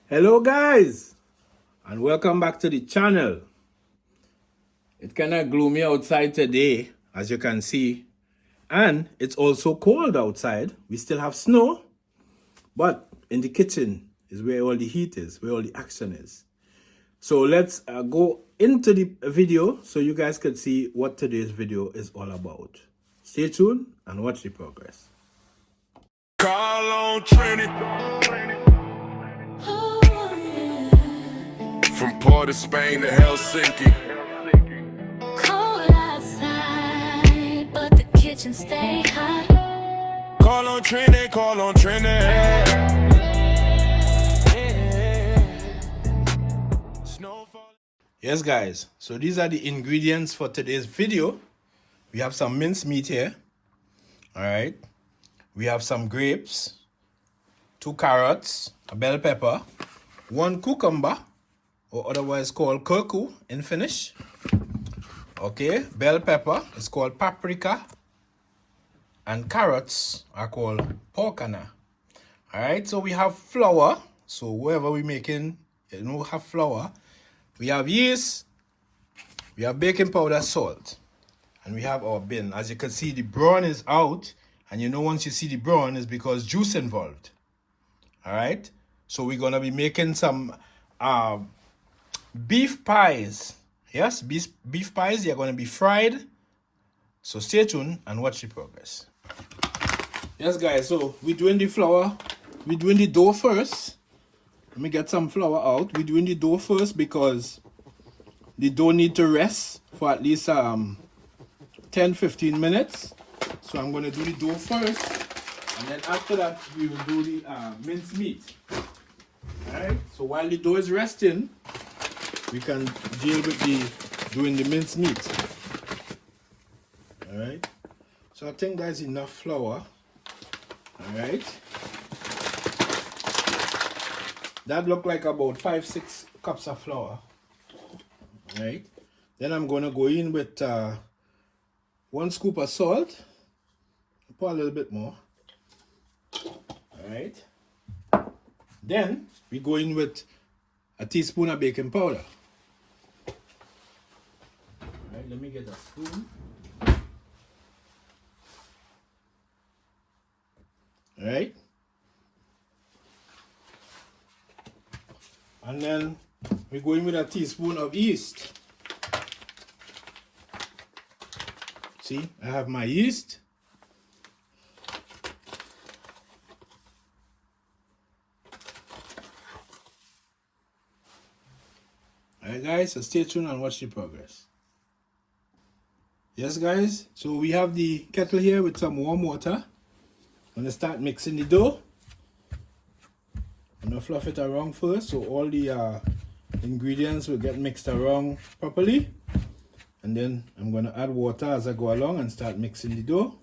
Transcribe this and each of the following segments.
Hello guys, and welcome back to the channel. It's kind of gloomy outside today, as you can see, and it's also cold outside. We still have snow, but in the kitchen is where all the heat is, where all the action is. So let's go into the video so you guys can see what today's video is all about. Stay tuned and watch the progress. Call on Trini. From Port of Spain to Helsinki. Cold outside, but the kitchen stay hot. Call on Trini, call on Trini. Snowfall. Yes guys, so these are the ingredients for today's video. We have some minced meat here. All right. We have some grapes, 2 carrots, a bell pepper, 1 cucumber, or otherwise called kurku in Finnish. Okay, bell pepper is called paprika, and carrots are called porkana. All right, so we have flour. So whoever we're making, have flour. We have yeast, we have baking powder, salt, and we have our bin. As you can see, the brown is out. And once you see the brown, is because juice involved. All right. So we're going to be making some beef pies. Yes, beef pies. They're going to be fried. So stay tuned and watch the progress. Yes, guys. So we're doing the flour. We're doing the dough first. Let me get some flour out. We're doing the dough first because the dough need to rest for at least 10-15 minutes. So I'm going to do the dough first, and then after that we will do the minced meat. Alright, so while the dough is resting, we can deal with doing the minced meat. Alright, so I think that's enough flour. Alright, that looked like about 5-6 cups of flour. Alright, then I'm going to go in with 1 scoop of salt. Pour a little bit more. All right. Then we go in with a teaspoon of baking powder. All right, let me get a spoon. All right. And then we go in with a teaspoon of yeast. See, I have my yeast. Alright guys, so stay tuned and watch the progress. Yes guys, so we have the kettle here with some warm water. I'm going to start mixing the dough. I'm going to fluff it around first so all the ingredients will get mixed around properly. And then I'm going to add water as I go along and start mixing the dough.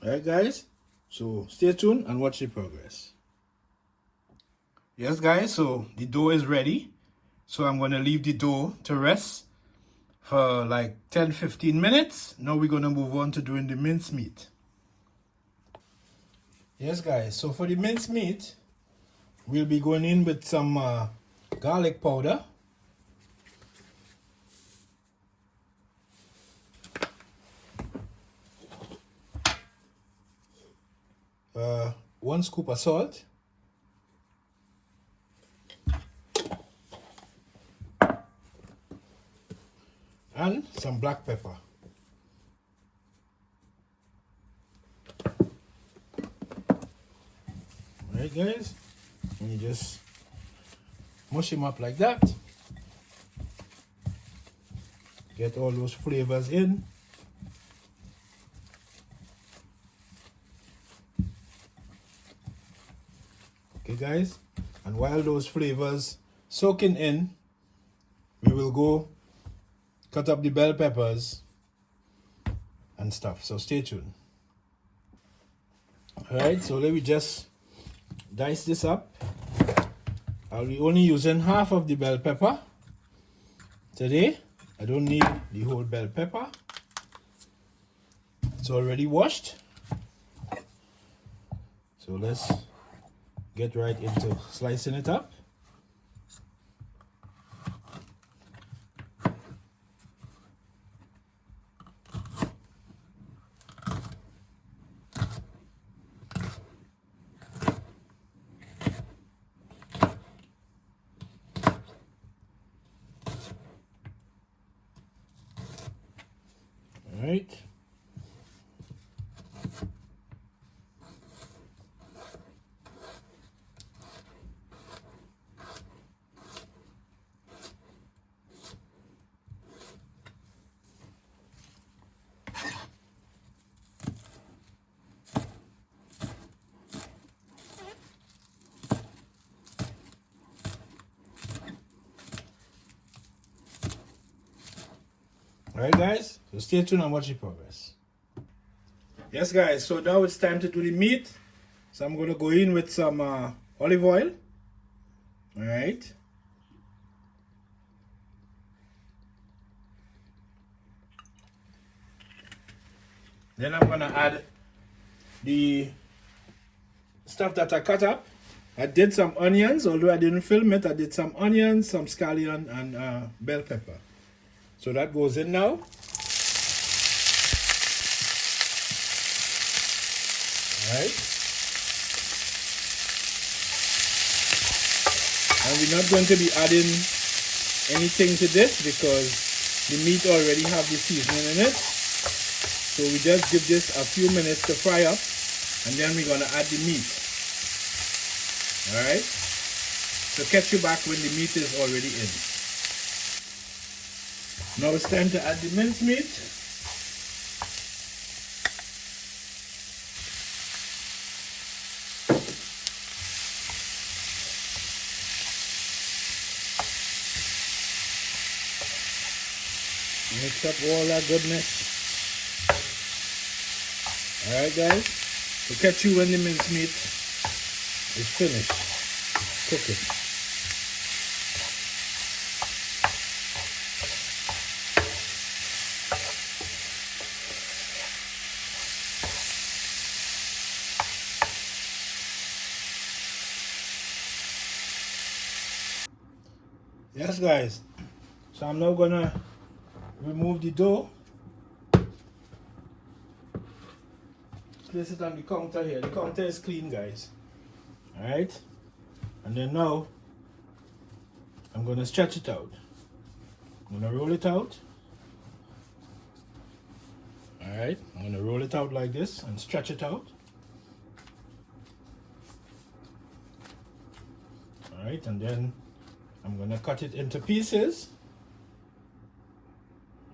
Alright guys, so stay tuned and watch the progress. Yes guys, so the dough is ready. So I'm going to leave the dough to rest for like 10-15 minutes. Now we're going to move on to doing the minced meat. Yes guys, so for the minced meat, we'll be going in with some garlic powder. 1 scoop of salt, and some black pepper. Alright guys, and you just mush them up like that. Get all those flavors in. Okay, guys? And while those flavors soaking in, we will go cut up the bell peppers and stuff. So stay tuned. Alright, so let me just dice this up. I'll be only using half of the bell pepper today. I don't need the whole bell pepper. It's already washed. So let's get right into slicing it up. All right. Alright guys, so stay tuned and watch the progress. Yes guys, so now it's time to do the meat. So I'm going to go in with some olive oil. Alright. Then I'm going to add the stuff that I cut up. I did some onions, although I didn't film it. I did some onions, some scallion, and bell pepper. So that goes in now. Alright. And we're not going to be adding anything to this because the meat already have the seasoning in it. So we just give this a few minutes to fry up and then we're going to add the meat. Alright. So catch you back when the meat is already in. Now it's time to add the mincemeat. Mix up all that goodness. Alright guys, we'll catch you when the mincemeat is finished cooking. Yes guys, so I'm now gonna remove the dough. Place it on the counter here. The counter is clean guys. Alright, and then now I'm gonna stretch it out. I'm gonna roll it out. Alright, I'm gonna roll it out like this and stretch it out. Alright, and then I'm gonna cut it into pieces.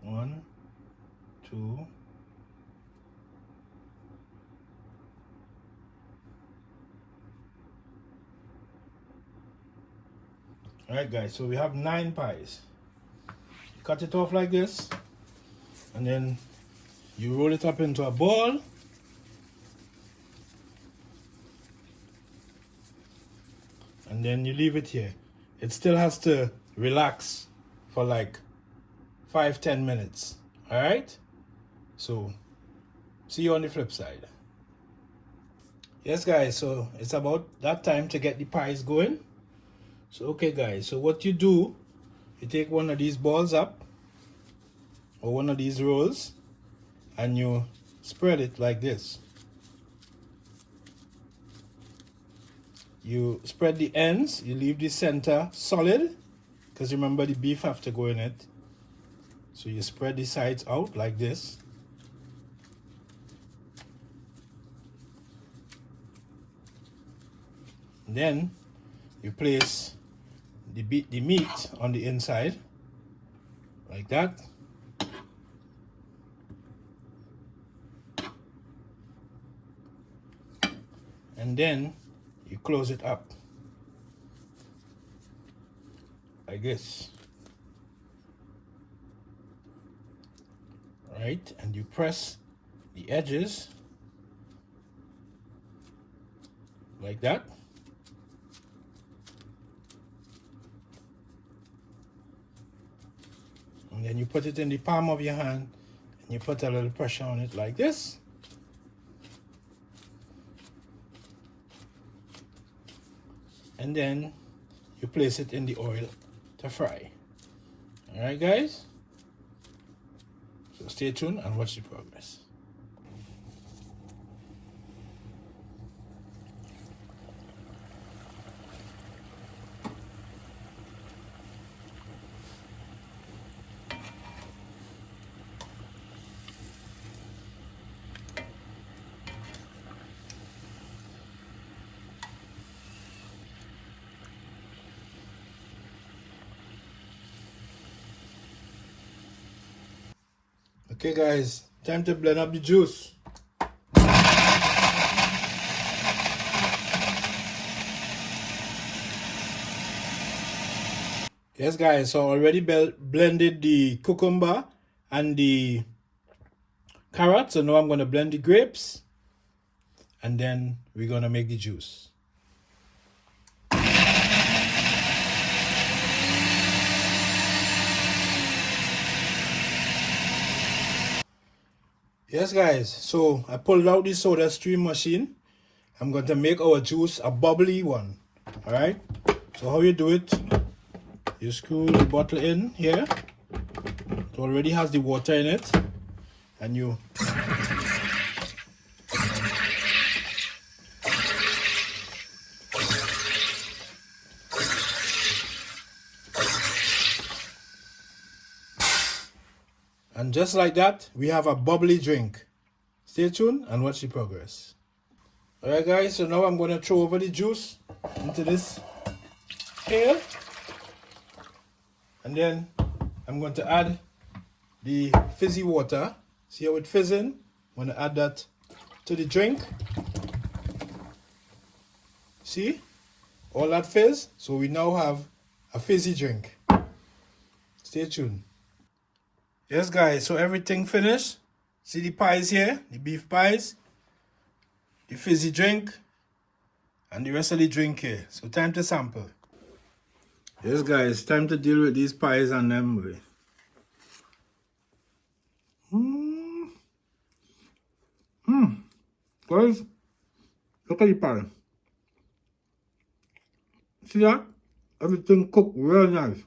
1, 2. Alright guys, so we have 9 pies. Cut it off like this. And then you roll it up into a ball. And then you leave it here. It still has to relax for like 5-10 minutes. Alright? So, see you on the flip side. Yes guys, so it's about that time to get the pies going. So okay guys, so what you do, you take one of these balls up, or one of these rolls, and you spread it like this. You spread the ends, you leave the center solid, because remember the beef have to go in it. So you spread the sides out like this. Then you place the meat on the inside, like that. And then you close it up like this. Right, and you press the edges like that. And then you put it in the palm of your hand and you put a little pressure on it like this. And then you place it in the oil to fry. All right, guys? So stay tuned and watch the progress. Okay guys, time to blend up the juice. Yes guys, so already blended the cucumber and the carrot. So now I'm going to blend the grapes and then we're going to make the juice. Yes guys, so I pulled out the soda stream machine. I'm going to make our juice a bubbly one. Alright, so how you do it, you screw the bottle in here. It already has the water in it. And you and just like that, we have a bubbly drink. Stay tuned and watch the progress. Alright guys, so now I'm going to throw over the juice into this pail. And then I'm going to add the fizzy water. See how it's fizzing? I'm going to add that to the drink. See? All that fizz. So we now have a fizzy drink. Stay tuned. Yes guys, so everything finished. See the pies here, the beef pies, the fizzy drink, and the rest of the drink here. So time to sample. Yes guys, time to deal with these pies and them. Guys, look at the pie. See that? Everything cooked real nice.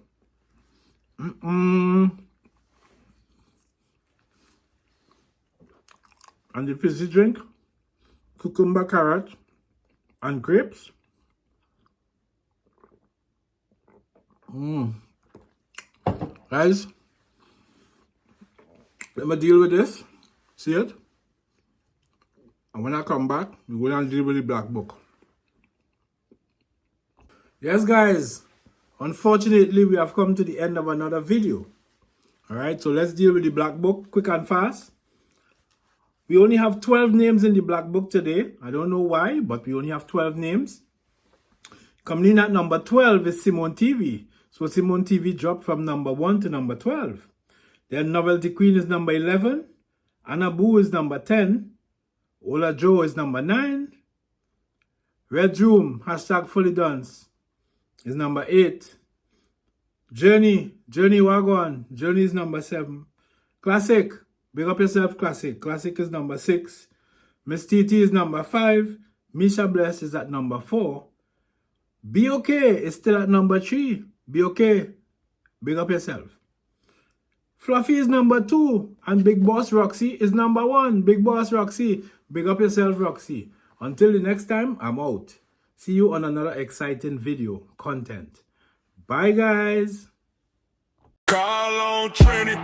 And the fizzy drink, cucumber, carrot, and grapes. Guys, let me deal with this. See it? And when I come back, we're going to deal with the black book. Yes, guys. Unfortunately, we have come to the end of another video. Alright, so let's deal with the black book quick and fast. We only have 12 names in the black book today. I don't know why, but we only have 12 names. Coming in at number 12 is Simone TV. So Simone TV dropped from number 1 to number 12. Then Novelty Queen is number 11. Anna Boo is number 10. Ola Joe is number 9. Red Room, hashtag Fully Dance, is number 8. Journey Wagwan, Journey is number 7. Classic, big up yourself, Classic. Classic is number 6. Miss TT is number 5. Misha Bless is at number 4. Be Okay is still at number 3. Be Okay, big up yourself. Fluffy is number 2. And Big Boss Roxy is number 1. Big Boss Roxy, big up yourself, Roxy. Until the next time, I'm out. See you on another exciting video content. Bye, guys. Call on Trini.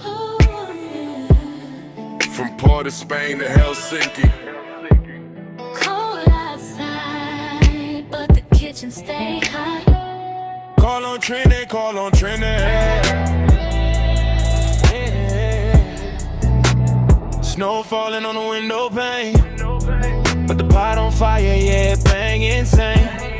Oh, yeah. From Port of Spain to Helsinki. Cold outside, but the kitchen stay hot. Call on Trini, call on Trini. Snow falling on the window pane, but the pot on fire, yeah, bang insane.